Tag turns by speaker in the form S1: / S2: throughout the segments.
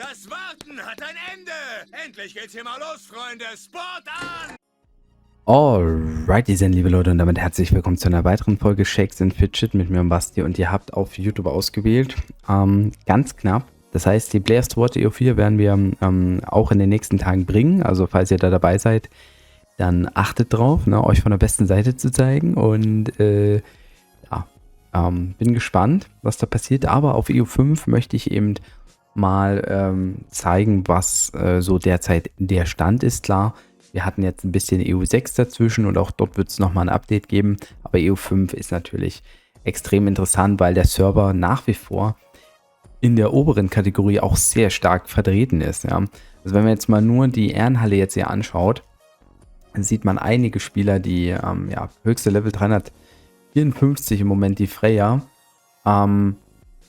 S1: Das Warten hat ein Ende. Endlich geht's hier mal los, Freunde. Sport an!
S2: Alrighty then, liebe Leute, und damit herzlich willkommen zu einer weiteren Folge Shakes and Fidget mit mir und Basti. Und ihr habt auf YouTube ausgewählt, ganz knapp. Das heißt, die Players Towards EO4 werden wir auch in den nächsten Tagen bringen. Also falls ihr da dabei seid, dann achtet drauf, ne, euch von der besten Seite zu zeigen. Und bin gespannt, was da passiert. Aber auf EO5 möchte ich eben mal zeigen, was so derzeit der Stand ist. Klar, wir hatten jetzt ein bisschen EU6 dazwischen und auch dort wird es nochmal ein Update geben. Aber EU5 ist natürlich extrem interessant, weil der Server nach wie vor in der oberen Kategorie auch sehr stark vertreten ist. Ja. Also wenn man jetzt mal nur die Ehrenhalle jetzt hier anschaut, dann sieht man einige Spieler, die höchste Level 354 im Moment, die Freya,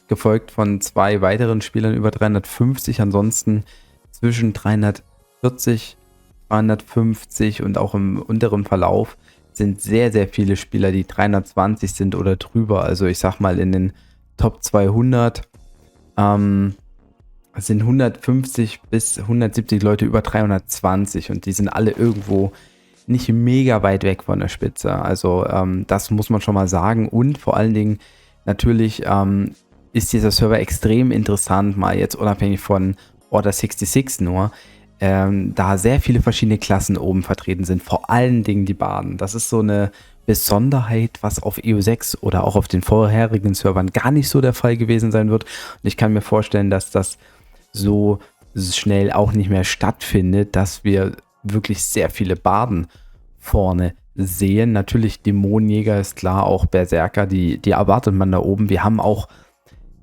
S2: gefolgt von zwei weiteren Spielern über 350, ansonsten zwischen 340, 250 und auch im unteren Verlauf sind sehr, sehr viele Spieler, die 320 sind oder drüber. Also ich sag mal, in den Top 200 sind 150 bis 170 Leute über 320 und die sind alle irgendwo nicht mega weit weg von der Spitze. Also das muss man schon mal sagen. Und vor allen Dingen natürlich ist dieser Server extrem interessant, mal jetzt unabhängig von Order 66 nur, da sehr viele verschiedene Klassen oben vertreten sind, vor allen Dingen die Barden. Das ist so eine Besonderheit, was auf EU6 oder auch auf den vorherigen Servern gar nicht so der Fall gewesen sein wird. Und ich kann mir vorstellen, dass das so schnell auch nicht mehr stattfindet, dass wir wirklich sehr viele Barden vorne sehen. Natürlich Dämonenjäger ist klar, auch Berserker, die erwartet man da oben. Wir haben auch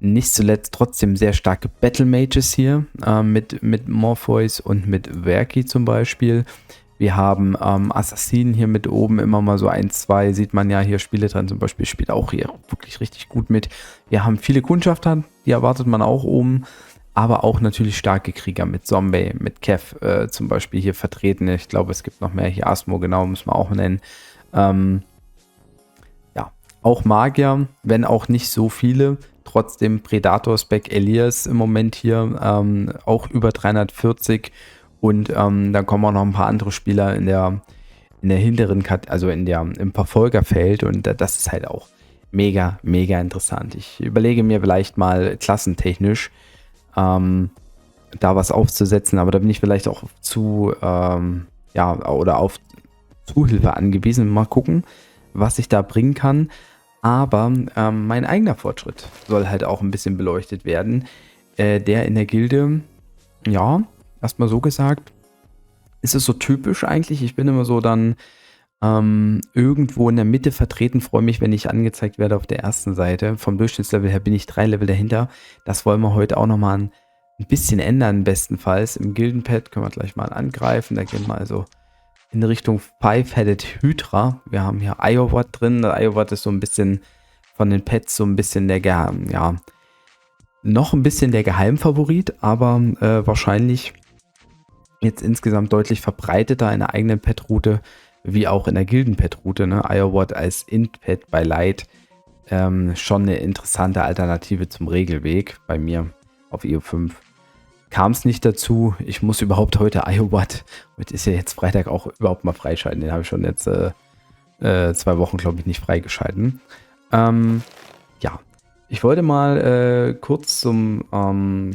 S2: nicht zuletzt trotzdem sehr starke Battle Mages hier, mit Morpheus und mit Verki zum Beispiel. Wir haben Assassinen hier mit oben, immer mal so 1, 2, sieht man ja hier, Spiele dran zum Beispiel, spielt auch hier wirklich richtig gut mit. Wir haben viele Kundschafter, die erwartet man auch oben, aber auch natürlich starke Krieger mit Zombie, mit Kev zum Beispiel hier vertreten. Ich glaube, es gibt noch mehr hier, Asmo, genau, muss man auch nennen. Auch Magier, wenn auch nicht so viele. Trotzdem Predator, Spec, Elias im Moment hier, auch über 340. Und dann kommen auch noch ein paar andere Spieler in der hinteren, also im Verfolgerfeld. Und das ist halt auch mega, mega interessant. Ich überlege mir vielleicht mal klassentechnisch da was aufzusetzen, aber da bin ich vielleicht auch auf Zuhilfe angewiesen. Mal gucken, was ich da bringen kann. Aber mein eigener Fortschritt soll halt auch ein bisschen beleuchtet werden. Der in der Gilde, ja, erstmal so gesagt, ist es so typisch eigentlich. Ich bin immer so dann irgendwo in der Mitte vertreten, freue mich, wenn ich angezeigt werde auf der ersten Seite. Vom Durchschnittslevel her bin ich 3 Level dahinter. Das wollen wir heute auch nochmal ein bisschen ändern, bestenfalls. Im Gildenpad können wir gleich mal angreifen. Da gehen wir also in Richtung Five-Headed Hydra. Wir haben hier Iowat drin. Der Iowat ist so ein bisschen von den Pets so ein bisschen noch ein bisschen der Geheimfavorit, aber wahrscheinlich jetzt insgesamt deutlich verbreiteter in der eigenen Pet-Route, wie auch in der Gilden-Pet-Route. Ne? Iowat als Int-Pet bei Light schon eine interessante Alternative zum Regelweg bei mir auf EU5. Kam es nicht dazu. Ich muss überhaupt heute Iowat, heute ist ja jetzt Freitag, auch überhaupt mal freischalten. Den habe ich schon jetzt 2 Wochen, glaube ich, nicht freigeschalten. Ich wollte mal kurz zum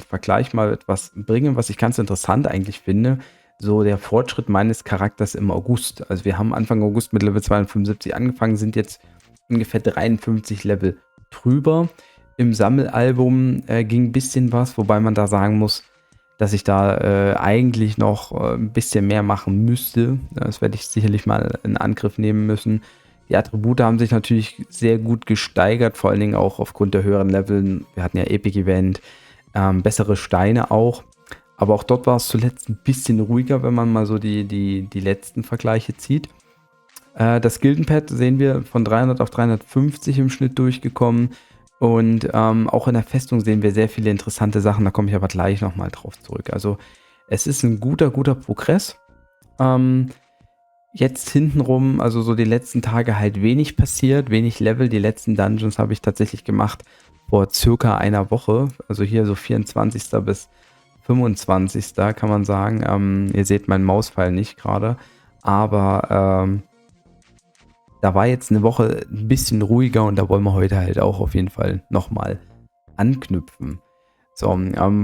S2: Vergleich mal etwas bringen, was ich ganz interessant eigentlich finde. So der Fortschritt meines Charakters im August. Also wir haben Anfang August mit Level 275 angefangen, sind jetzt ungefähr 53 Level drüber. Im Sammelalbum ging ein bisschen was, wobei man da sagen muss, dass ich da eigentlich noch ein bisschen mehr machen müsste. Das werde ich sicherlich mal in Angriff nehmen müssen. Die Attribute haben sich natürlich sehr gut gesteigert, vor allen Dingen auch aufgrund der höheren Level. Wir hatten ja Epic Event, bessere Steine auch. Aber auch dort war es zuletzt ein bisschen ruhiger, wenn man mal so die letzten Vergleiche zieht. Das Gildenpad sehen wir von 300 auf 350 im Schnitt durchgekommen. Und auch in der Festung sehen wir sehr viele interessante Sachen, da komme ich aber gleich nochmal drauf zurück. Also es ist ein guter Progress. Jetzt hintenrum, also so die letzten Tage halt wenig passiert, wenig Level. Die letzten Dungeons habe ich tatsächlich gemacht vor circa einer Woche. Also hier so 24. bis 25. kann man sagen. Ihr seht meinen Mauspfeil nicht gerade, aber da war jetzt eine Woche ein bisschen ruhiger und da wollen wir heute halt auch auf jeden Fall nochmal anknüpfen. So,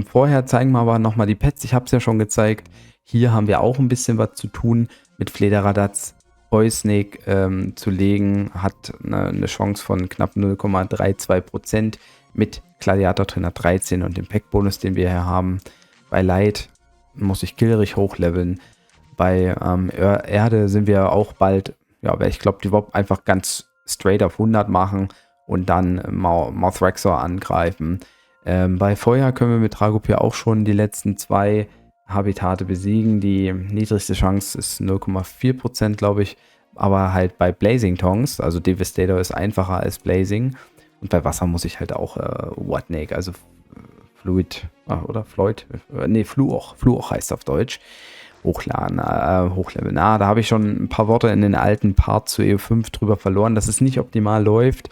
S2: vorher zeigen wir aber nochmal die Pets. Ich habe es ja schon gezeigt. Hier haben wir auch ein bisschen was zu tun mit Flederradatz. Poisonake zu legen, hat eine Chance von knapp 0,32% mit Gladiator Trainer 13 und dem Pack-Bonus, den wir hier haben. Bei Light muss ich Gilrich hochleveln. Bei Erde sind wir auch bald, ja, weil ich glaube, die Wob einfach ganz straight auf 100 machen und dann Mothraxor angreifen. Bei Feuer können wir mit Dragopir auch schon die letzten 2 Habitate besiegen. Die niedrigste Chance ist 0,4%, glaube ich. Aber halt bei Blazing Tongs, also Devastator ist einfacher als Blazing. Und bei Wasser muss ich halt auch Watnake, also Fluid, oder Floyd? Nee, Fluoch. Fluoch heißt auf Deutsch. Hochladen, hochleveln. Da habe ich schon ein paar Worte in den alten Part zu EU5 drüber verloren, dass es nicht optimal läuft.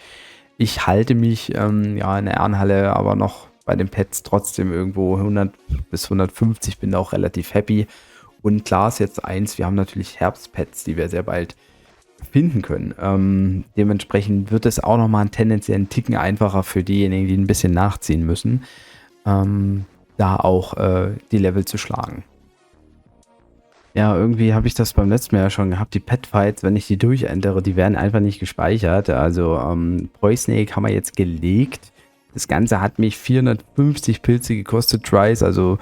S2: Ich halte mich in der Ehrenhalle aber noch bei den Pets trotzdem irgendwo 100 bis 150, bin da auch relativ happy. Und klar ist jetzt eins, wir haben natürlich Herbstpets, die wir sehr bald finden können. Dementsprechend wird es auch nochmal tendenziell einen Ticken einfacher für diejenigen, die ein bisschen nachziehen müssen, da auch die Level zu schlagen. Ja, irgendwie habe ich das beim letzten Mal ja schon gehabt. Die Pet-Fights, wenn ich die durchändere, die werden einfach nicht gespeichert. Also Poisonake haben wir jetzt gelegt. Das Ganze hat mich 450 Pilze gekostet, Tries, also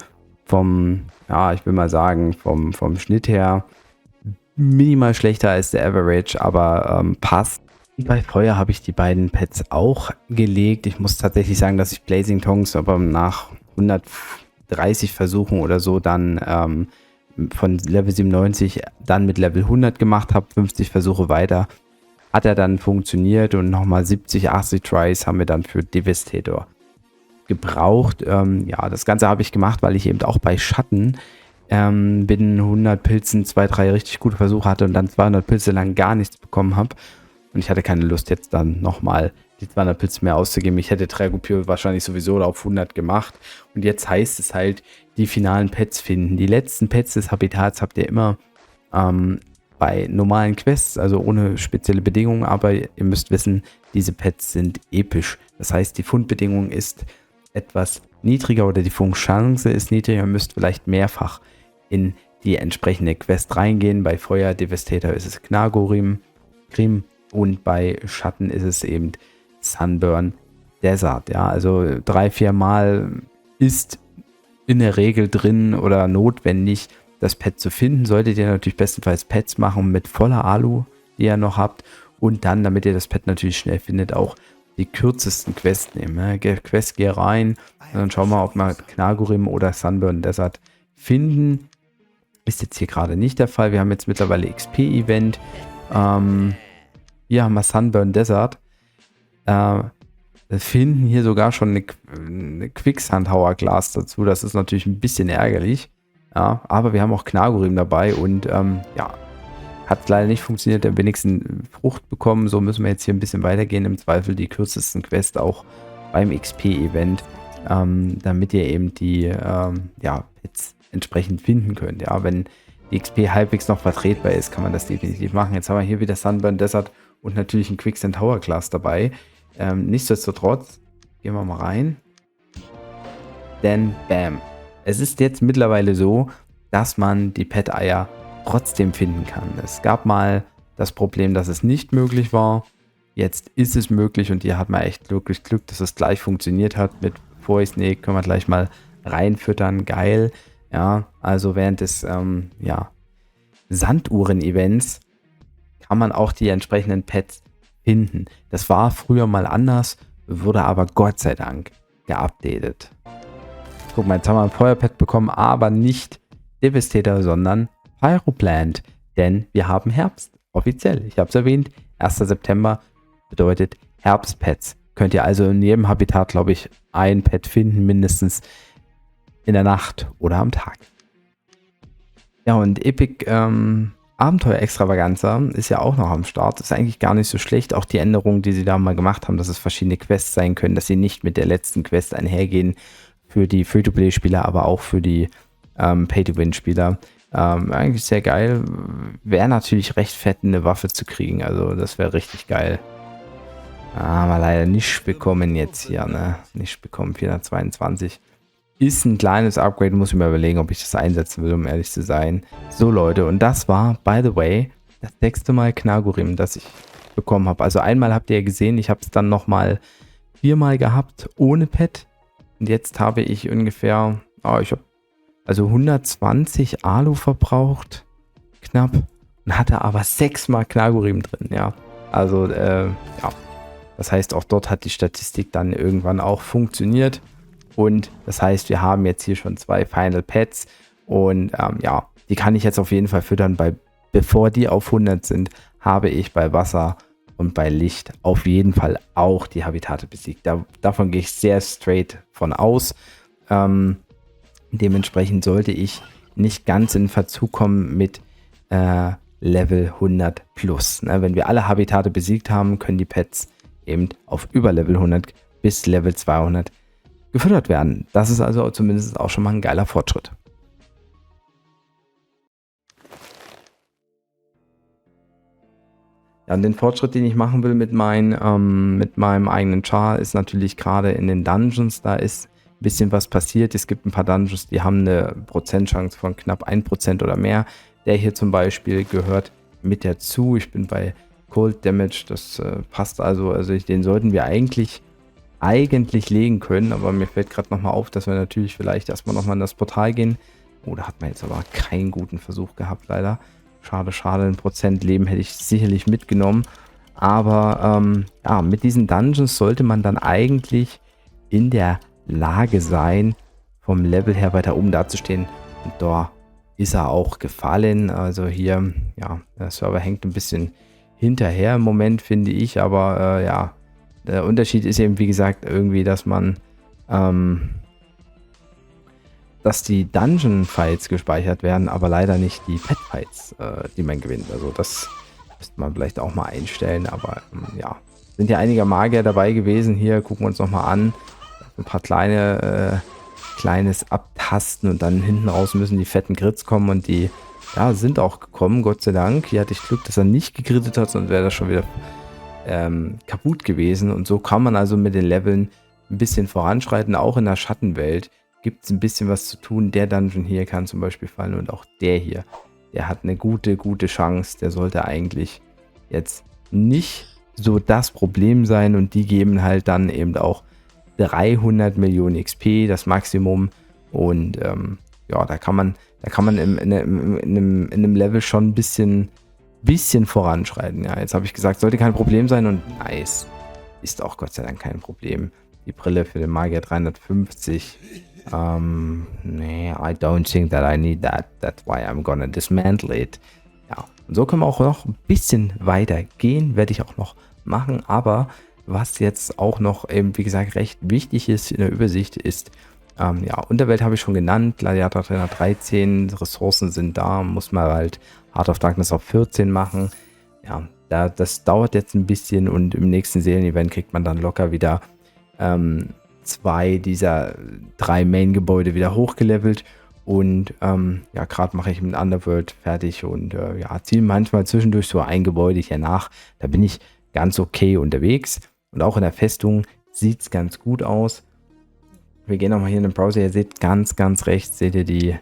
S2: ich will mal sagen, vom Schnitt her minimal schlechter als der Average, aber passt. Bei Feuer habe ich die beiden Pets auch gelegt. Ich muss tatsächlich sagen, dass ich Blazing Tongs aber nach 130 Versuchen oder so dann von Level 97 dann mit Level 100 gemacht habe, 50 Versuche weiter. Hat er dann funktioniert und nochmal 70, 80 Tries haben wir dann für Devastator gebraucht. Das Ganze habe ich gemacht, weil ich eben auch bei Schatten binnen 100 Pilzen 2, 3 richtig gute Versuche hatte und dann 200 Pilze lang gar nichts bekommen habe. Und ich hatte keine Lust, jetzt dann nochmal die 200 Pilze mehr auszugeben. Ich hätte Dragopir wahrscheinlich sowieso auf 100 gemacht. Und jetzt heißt es halt, die finalen Pets finden. Die letzten Pets des Habitats habt ihr immer bei normalen Quests, also ohne spezielle Bedingungen, aber ihr müsst wissen, diese Pets sind episch. Das heißt, die Fundbedingung ist etwas niedriger oder die Fundchance ist niedriger. Ihr müsst vielleicht mehrfach in die entsprechende Quest reingehen. Bei Feuer Devastator ist es Knagorim und bei Schatten ist es eben Sunburn Desert. Ja, also 3-4 Mal ist in der Regel drin oder notwendig, das Pet zu finden. Solltet ihr natürlich bestenfalls Pets machen mit voller Alu, die ihr noch habt. Und dann, damit ihr das Pet natürlich schnell findet, auch die kürzesten Quests nehmen. Ne? Quest, geh rein. Und dann schauen wir, ob wir Knagorim oder Sunburn Desert finden. Ist jetzt hier gerade nicht der Fall. Wir haben jetzt mittlerweile XP-Event. Hier haben wir Sunburn Desert. Wir finden hier sogar schon eine Quicksand Hourglass dazu. Das ist natürlich ein bisschen ärgerlich. Ja, aber wir haben auch Knagorim dabei und hat leider nicht funktioniert, der wenigsten Frucht bekommen. So müssen wir jetzt hier ein bisschen weitergehen. Im Zweifel die kürzesten Quest auch beim XP-Event, damit ihr eben die Pets entsprechend finden könnt. Ja, wenn die XP halbwegs noch vertretbar ist, kann man das definitiv machen. Jetzt haben wir hier wieder Sunburn Desert und natürlich ein Quicksand Hourglass dabei. Nichtsdestotrotz, gehen wir mal rein. Denn bam. Es ist jetzt mittlerweile so, dass man die Pet-Eier trotzdem finden kann. Es gab mal das Problem, dass es nicht möglich war. Jetzt ist es möglich und hier hat man echt wirklich Glück, dass es gleich funktioniert hat. Mit Poisonake können wir gleich mal reinfüttern. Geil. Ja, also während des Sanduhren-Events kann man auch die entsprechenden Pets finden. Das war früher mal anders, wurde aber Gott sei Dank geupdatet. Guck mal, jetzt haben wir ein Feuerpet bekommen, aber nicht Devastator, sondern Pyroplant. Denn wir haben Herbst, offiziell. Ich habe es erwähnt, 1. September bedeutet Herbstpets. Könnt ihr also in jedem Habitat, glaube ich, ein Pet finden, mindestens in der Nacht oder am Tag. Ja, und Epic Abenteuer Extravaganza ist ja auch noch am Start. Ist eigentlich gar nicht so schlecht. Auch die Änderungen, die sie da mal gemacht haben, dass es verschiedene Quests sein können, dass sie nicht mit der letzten Quest einhergehen, für die Free-to-Play-Spieler, aber auch für die Pay-to-Win-Spieler. Eigentlich sehr geil. Wäre natürlich recht fett, eine Waffe zu kriegen. Also das wäre richtig geil. Haben wir leider nicht bekommen jetzt hier, ne? Nicht bekommen, 422. Ist ein kleines Upgrade, muss ich mir überlegen, ob ich das einsetzen will, um ehrlich zu sein. So Leute, und das war, by the way, das 6. Mal Knagurim, das ich bekommen habe. Also einmal habt ihr ja gesehen, ich habe es dann nochmal 4-mal gehabt, ohne Pet. Und jetzt habe ich ungefähr, ich habe also 120 Alu verbraucht, knapp. Und hatte aber 6-mal Knagurim drin, ja. Also, ja. Das heißt, auch dort hat die Statistik dann irgendwann auch funktioniert. Und das heißt, wir haben jetzt hier schon 2 Final Pets. Und ja, die kann ich jetzt auf jeden Fall füttern. Bevor die auf 100 sind, habe ich bei Wasser und bei Licht auf jeden Fall auch die Habitate besiegt. Davon gehe ich sehr straight von aus. Dementsprechend sollte ich nicht ganz in Verzug kommen mit Level 100 plus. Ne? Wenn wir alle Habitate besiegt haben, können die Pets eben auf über Level 100 bis Level 200 gefüttert werden. Das ist also zumindest auch schon mal ein geiler Fortschritt. Ja, und den Fortschritt, den ich machen will mit meinem eigenen Char, ist natürlich gerade in den Dungeons. Da ist ein bisschen was passiert. Es gibt ein paar Dungeons, die haben eine Prozentchance von knapp 1% oder mehr. Der hier zum Beispiel gehört mit dazu. Ich bin bei Cold Damage, das passt also den sollten wir eigentlich legen können, aber mir fällt gerade nochmal auf, dass wir natürlich vielleicht erstmal nochmal in das Portal gehen. Oh, da hat man jetzt aber keinen guten Versuch gehabt, leider. Schade, schade, 1% Leben hätte ich sicherlich mitgenommen. Aber ja, mit diesen Dungeons sollte man dann eigentlich in der Lage sein, vom Level her weiter oben dazustehen. Und da ist er auch gefallen. Also hier, ja, der Server hängt ein bisschen hinterher im Moment, finde ich, aber ja, der Unterschied ist eben, wie gesagt, irgendwie, dass man, dass die Dungeon-Fights gespeichert werden, aber leider nicht die Pet-Fights, die man gewinnt. Also das müsste man vielleicht auch mal einstellen, aber ja, sind ja einige Magier dabei gewesen. Hier gucken wir uns nochmal an. Ein paar kleines Abtasten und dann hinten raus müssen die fetten Crits kommen und die ja, sind auch gekommen, Gott sei Dank. Hier hatte ich Glück, dass er nicht gegrittet hat, sonst wäre das schon wieder kaputt gewesen. Und so kann man also mit den Leveln ein bisschen voranschreiten. Auch in der Schattenwelt gibt es ein bisschen was zu tun. Der Dungeon hier kann zum Beispiel fallen und auch der hier. Der hat eine gute Chance. Der sollte eigentlich jetzt nicht so das Problem sein. Und die geben halt dann eben auch 300 Millionen XP, das Maximum. Und ja, da kann man in einem Level schon ein bisschen voranschreiten. Ja, jetzt habe ich gesagt, sollte kein Problem sein und nice. Ist auch Gott sei Dank kein Problem. Die Brille für den Magier 350. Nee, I don't think that I need that. That's why I'm gonna dismantle it. Ja, und so können wir auch noch ein bisschen weiter gehen. Werde ich auch noch machen. Aber was jetzt auch noch eben, wie gesagt, recht wichtig ist in der Übersicht ist, ja, Unterwelt habe ich schon genannt, Gladiator Trainer 13, Ressourcen sind da, muss man halt Heart of Darkness auf 14 machen. Ja, das dauert jetzt ein bisschen und im nächsten Seelen-Event kriegt man dann locker wieder 2 dieser 3 Main-Gebäude wieder hochgelevelt. Und ja, gerade mache ich mit Underworld fertig und ja, ziehe manchmal zwischendurch so ein Gebäude hier nach. Da bin ich ganz okay unterwegs. Und auch in der Festung sieht es ganz gut aus. Wir gehen nochmal hier in den Browser. Ihr seht ganz rechts, seht ihr die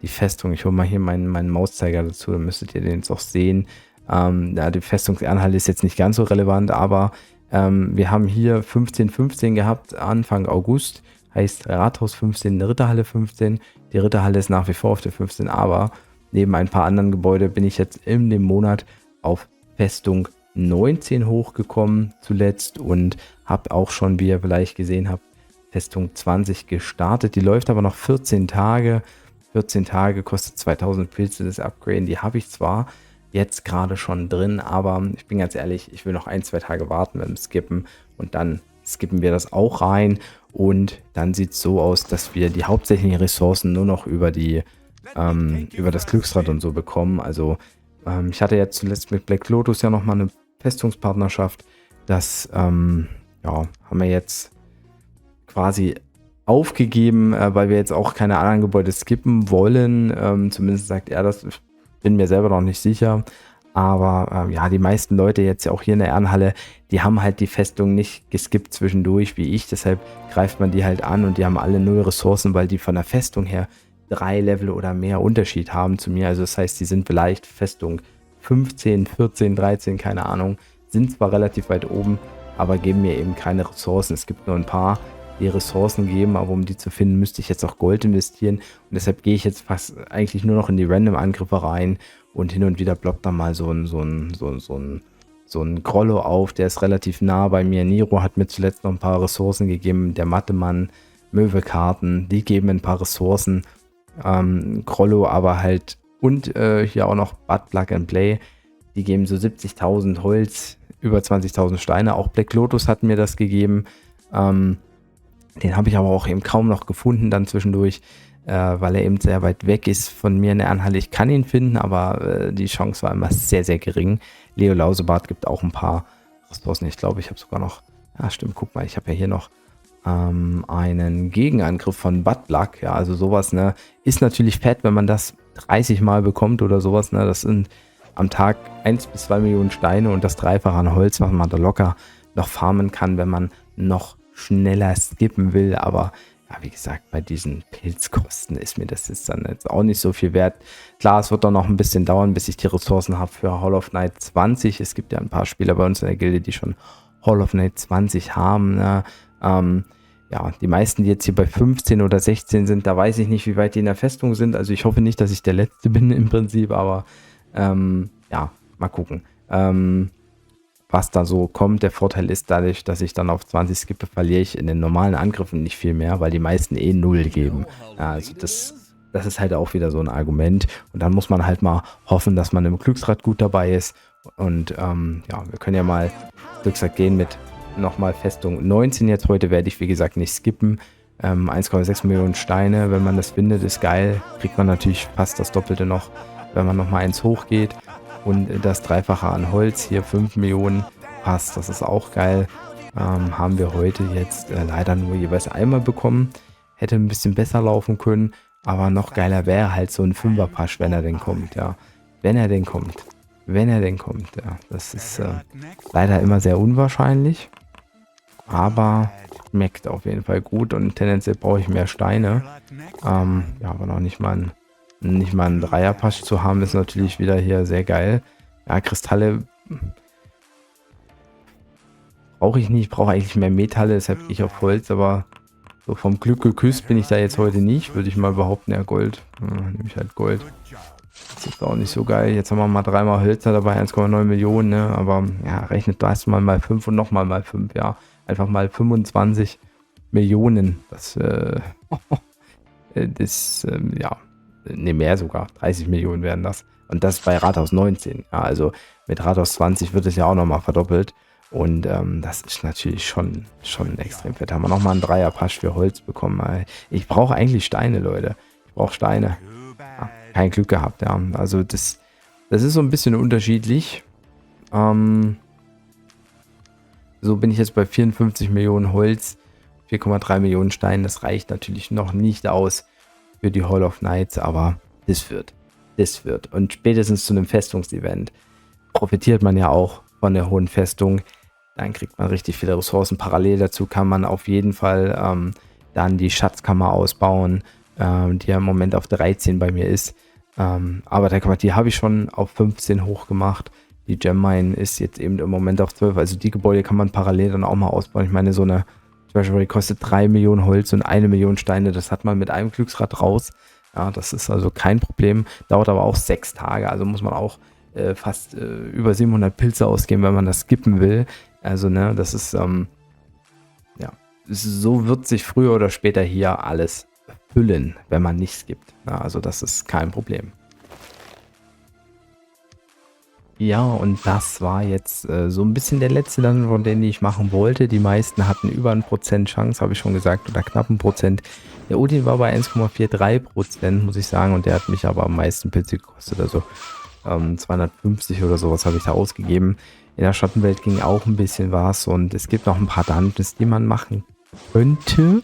S2: Festung. Ich hole mal hier meinen Mauszeiger dazu, dann müsstet ihr den jetzt auch sehen. Ja, die Festungsanhalt ist jetzt nicht ganz so relevant, aber wir haben hier 15:15 gehabt, Anfang August. Heißt Rathaus 15, Ritterhalle 15. Die Ritterhalle ist nach wie vor auf der 15, aber neben ein paar anderen Gebäuden bin ich jetzt in dem Monat auf Festung 19 hochgekommen zuletzt und habe auch schon, wie ihr vielleicht gesehen habt, Festung 20 gestartet. Die läuft aber noch 14 Tage. 14 Tage kostet 2000 Pilze das Upgraden. Die habe ich zwar jetzt gerade schon drin, aber ich bin ganz ehrlich, ich will noch 1-2 Tage warten mit dem Skippen und dann skippen wir das auch rein und dann sieht es so aus, dass wir die hauptsächlichen Ressourcen nur noch über das Glücksrad und so bekommen. Also ich hatte jetzt zuletzt mit Black Lotus ja nochmal eine Festungspartnerschaft. Das ja, haben wir jetzt quasi aufgegeben, weil wir jetzt auch keine anderen Gebäude skippen wollen. Zumindest sagt er das. Ich bin mir selber noch nicht sicher. Aber ja, die meisten Leute jetzt ja auch hier in der Ehrenhalle, die haben halt die Festung nicht geskippt zwischendurch wie ich. Deshalb greift man die halt an und die haben alle 0 Ressourcen, weil die von der Festung her 3 Level oder mehr Unterschied haben zu mir. Also das heißt, die sind vielleicht Festung 15, 14, 13, keine Ahnung. Sind zwar relativ weit oben, aber geben mir eben keine Ressourcen. Es gibt nur ein paar, die Ressourcen geben, aber um die zu finden, müsste ich jetzt auch Gold investieren. Und deshalb gehe ich jetzt fast eigentlich nur noch in die Random-Angriffe rein und hin und wieder ploppt da mal so ein Grollo auf, der ist relativ nah bei mir. Niro hat mir zuletzt noch ein paar Ressourcen gegeben, der Mattemann, Möwekarten, die geben ein paar Ressourcen. Grollo aber halt und hier auch noch Bud Plug and Play, die geben so 70.000 Holz, über 20.000 Steine. Auch Black Lotus hat mir das gegeben. Den habe ich aber auch eben kaum noch gefunden dann zwischendurch, weil er eben sehr weit weg ist von mir in der Ehrenhalle. Ich kann ihn finden, aber die Chance war immer sehr, sehr gering. Leo Lausebart gibt auch ein paar Ressourcen. Ich glaube, ich habe sogar noch, ja stimmt, guck mal, ich habe ja hier noch einen Gegenangriff von Bud Luck. Ja, also sowas, ne, ist natürlich fett, wenn man das 30 Mal bekommt oder sowas, ne. Das sind am Tag 1 bis 2 Millionen Steine und das Dreifache an Holz, was man da locker noch farmen kann, wenn man noch schneller skippen will. Aber ja, wie gesagt, bei diesen Pilzkosten ist mir das jetzt dann jetzt auch nicht so viel wert. Klar, es wird doch noch ein bisschen dauern, bis ich die Ressourcen habe für Hall of Night 20. Es gibt ja ein paar Spieler bei uns in der Gilde, die schon Hall of Night 20 haben, ne? Ja, die meisten, die jetzt hier bei 15 oder 16 sind, da weiß ich nicht, wie weit die in der Festung sind. Also ich hoffe nicht, dass ich der Letzte bin im Prinzip, aber ja, mal gucken, was da so kommt. Der Vorteil ist dadurch, dass ich dann auf 20 skippe, verliere ich in den normalen Angriffen nicht viel mehr, weil die meisten 0 geben. Ja, also das ist halt auch wieder so ein Argument. Und dann muss man halt mal hoffen, dass man im Glücksrad gut dabei ist. Und ja, wir können ja mal Glücksrad gehen mit nochmal Festung 19 jetzt. Heute werde ich, wie gesagt, nicht skippen. 1,6 Millionen Steine, wenn man das findet, ist geil. Kriegt man natürlich fast das Doppelte noch, wenn man nochmal eins hochgeht. Und das Dreifache an Holz, hier 5 Millionen passt, das ist auch geil. Haben wir heute jetzt leider nur jeweils einmal bekommen. Hätte ein bisschen besser laufen können, aber noch geiler wäre halt so ein 5er-Pasch, wenn er denn kommt, ja. Wenn er denn kommt, ja. Das ist leider immer sehr unwahrscheinlich, aber schmeckt auf jeden Fall gut und tendenziell brauche ich mehr Steine. Ja, aber noch nicht mal einen Dreierpasch zu haben, ist natürlich wieder hier sehr geil. Ja, Kristalle brauche ich nicht. Ich brauche eigentlich mehr Metalle, deshalb gehe ich auf Holz, aber so vom Glück geküsst bin ich da jetzt heute nicht, würde ich mal behaupten. Ja, Gold. Nehme ich halt Gold. Das ist auch nicht so geil. Jetzt haben wir mal 3-mal Hölzer dabei, 1,9 Millionen, ne? Aber ja, rechnet da erstmal mal 5 und nochmal mal 5, ja. Einfach mal 25 Millionen. Das, ja, ne, mehr sogar. 30 Millionen wären das. Und das bei Rathaus 19. Ja, also mit Rathaus 20 wird es ja auch nochmal verdoppelt. Und das ist natürlich schon extrem fett. Haben wir nochmal einen Dreierpasch für Holz bekommen. Ich brauche eigentlich Steine, Leute. Ich brauche Steine. Ja, kein Glück gehabt, ja. Also das ist so ein bisschen unterschiedlich. So bin ich jetzt bei 54 Millionen Holz, 4,3 Millionen Steinen. Das reicht natürlich noch nicht aus für die Hall of Nights, aber das wird. Und spätestens zu einem Festungsevent profitiert man ja auch von der hohen Festung. Dann kriegt man richtig viele Ressourcen. Parallel dazu kann man auf jeden Fall dann die Schatzkammer ausbauen, die ja im Moment auf 13 bei mir ist. Aber die habe ich schon auf 15 hochgemacht. Die Gemmine ist jetzt eben im Moment auf 12. Also die Gebäude kann man parallel dann auch mal ausbauen. Ich meine, so eine Treasury kostet 3 Millionen Holz und 1 Million Steine. Das hat man mit einem Glücksrad raus. Ja, das ist also kein Problem. Dauert aber auch 6 Tage. Also muss man auch fast über 700 Pilze ausgeben, wenn man das skippen will. Also, ne, das ist, ja, so wird sich früher oder später hier alles füllen, wenn man nicht skippt. Ja, also das ist kein Problem. Ja, und das war jetzt so ein bisschen der letzte dann, von denen ich machen wollte. Die meisten hatten über 1% Chance, habe ich schon gesagt, oder knapp 1%. Der Odin war bei 1,43%, muss ich sagen, und der hat mich aber am meisten Pilze gekostet, also 250 oder sowas habe ich da ausgegeben. In der Schattenwelt ging auch ein bisschen was und es gibt noch ein paar Dungeons, die man machen könnte.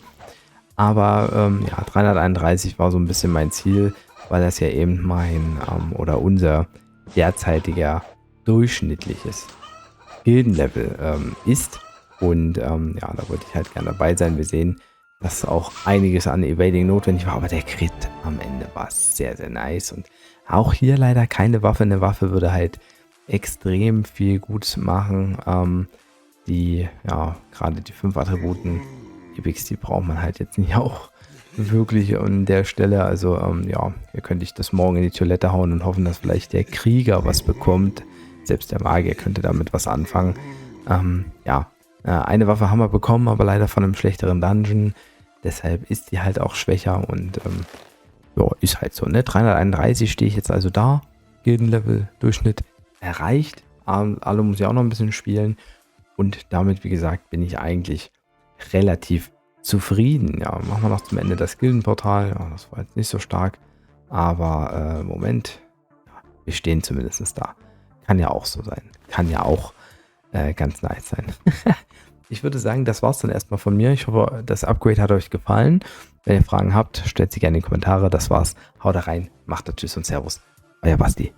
S2: Aber ja, 331 war so ein bisschen mein Ziel, weil das ja eben mein oder unser derzeitiger durchschnittliches Gildenlevel ist. Und ja, da wollte ich halt gerne dabei sein. Wir sehen, dass auch einiges an Evading notwendig war, aber der Crit am Ende war sehr, sehr nice. Und auch hier leider keine Waffe. Eine Waffe würde halt extrem viel Gutes machen. Ja, gerade die 5 Attributen, Epics, die braucht man halt jetzt nicht auch wirklich an der Stelle. Also ja, hier könnte ich das morgen in die Toilette hauen und hoffen, dass vielleicht der Krieger was bekommt. Selbst der Magier könnte damit was anfangen. Ja, eine Waffe haben wir bekommen, aber leider von einem schlechteren Dungeon. Deshalb ist die halt auch schwächer und ja, ist halt so, ne? 331 stehe ich jetzt also da. Gildenlevel Durchschnitt erreicht. Alle muss ich auch noch ein bisschen spielen. Und damit, wie gesagt, bin ich eigentlich relativ zufrieden. Ja, machen wir noch zum Ende das Gildenportal. Ja, das war jetzt nicht so stark. Aber Moment, ja, wir stehen zumindest da. Kann ja auch so sein. Kann ja auch ganz nice sein. Ich würde sagen, das war es dann erstmal von mir. Ich hoffe, das Upgrade hat euch gefallen. Wenn ihr Fragen habt, stellt sie gerne in die Kommentare. Das war's. Haut rein, macht das, tschüss und servus. Euer Basti.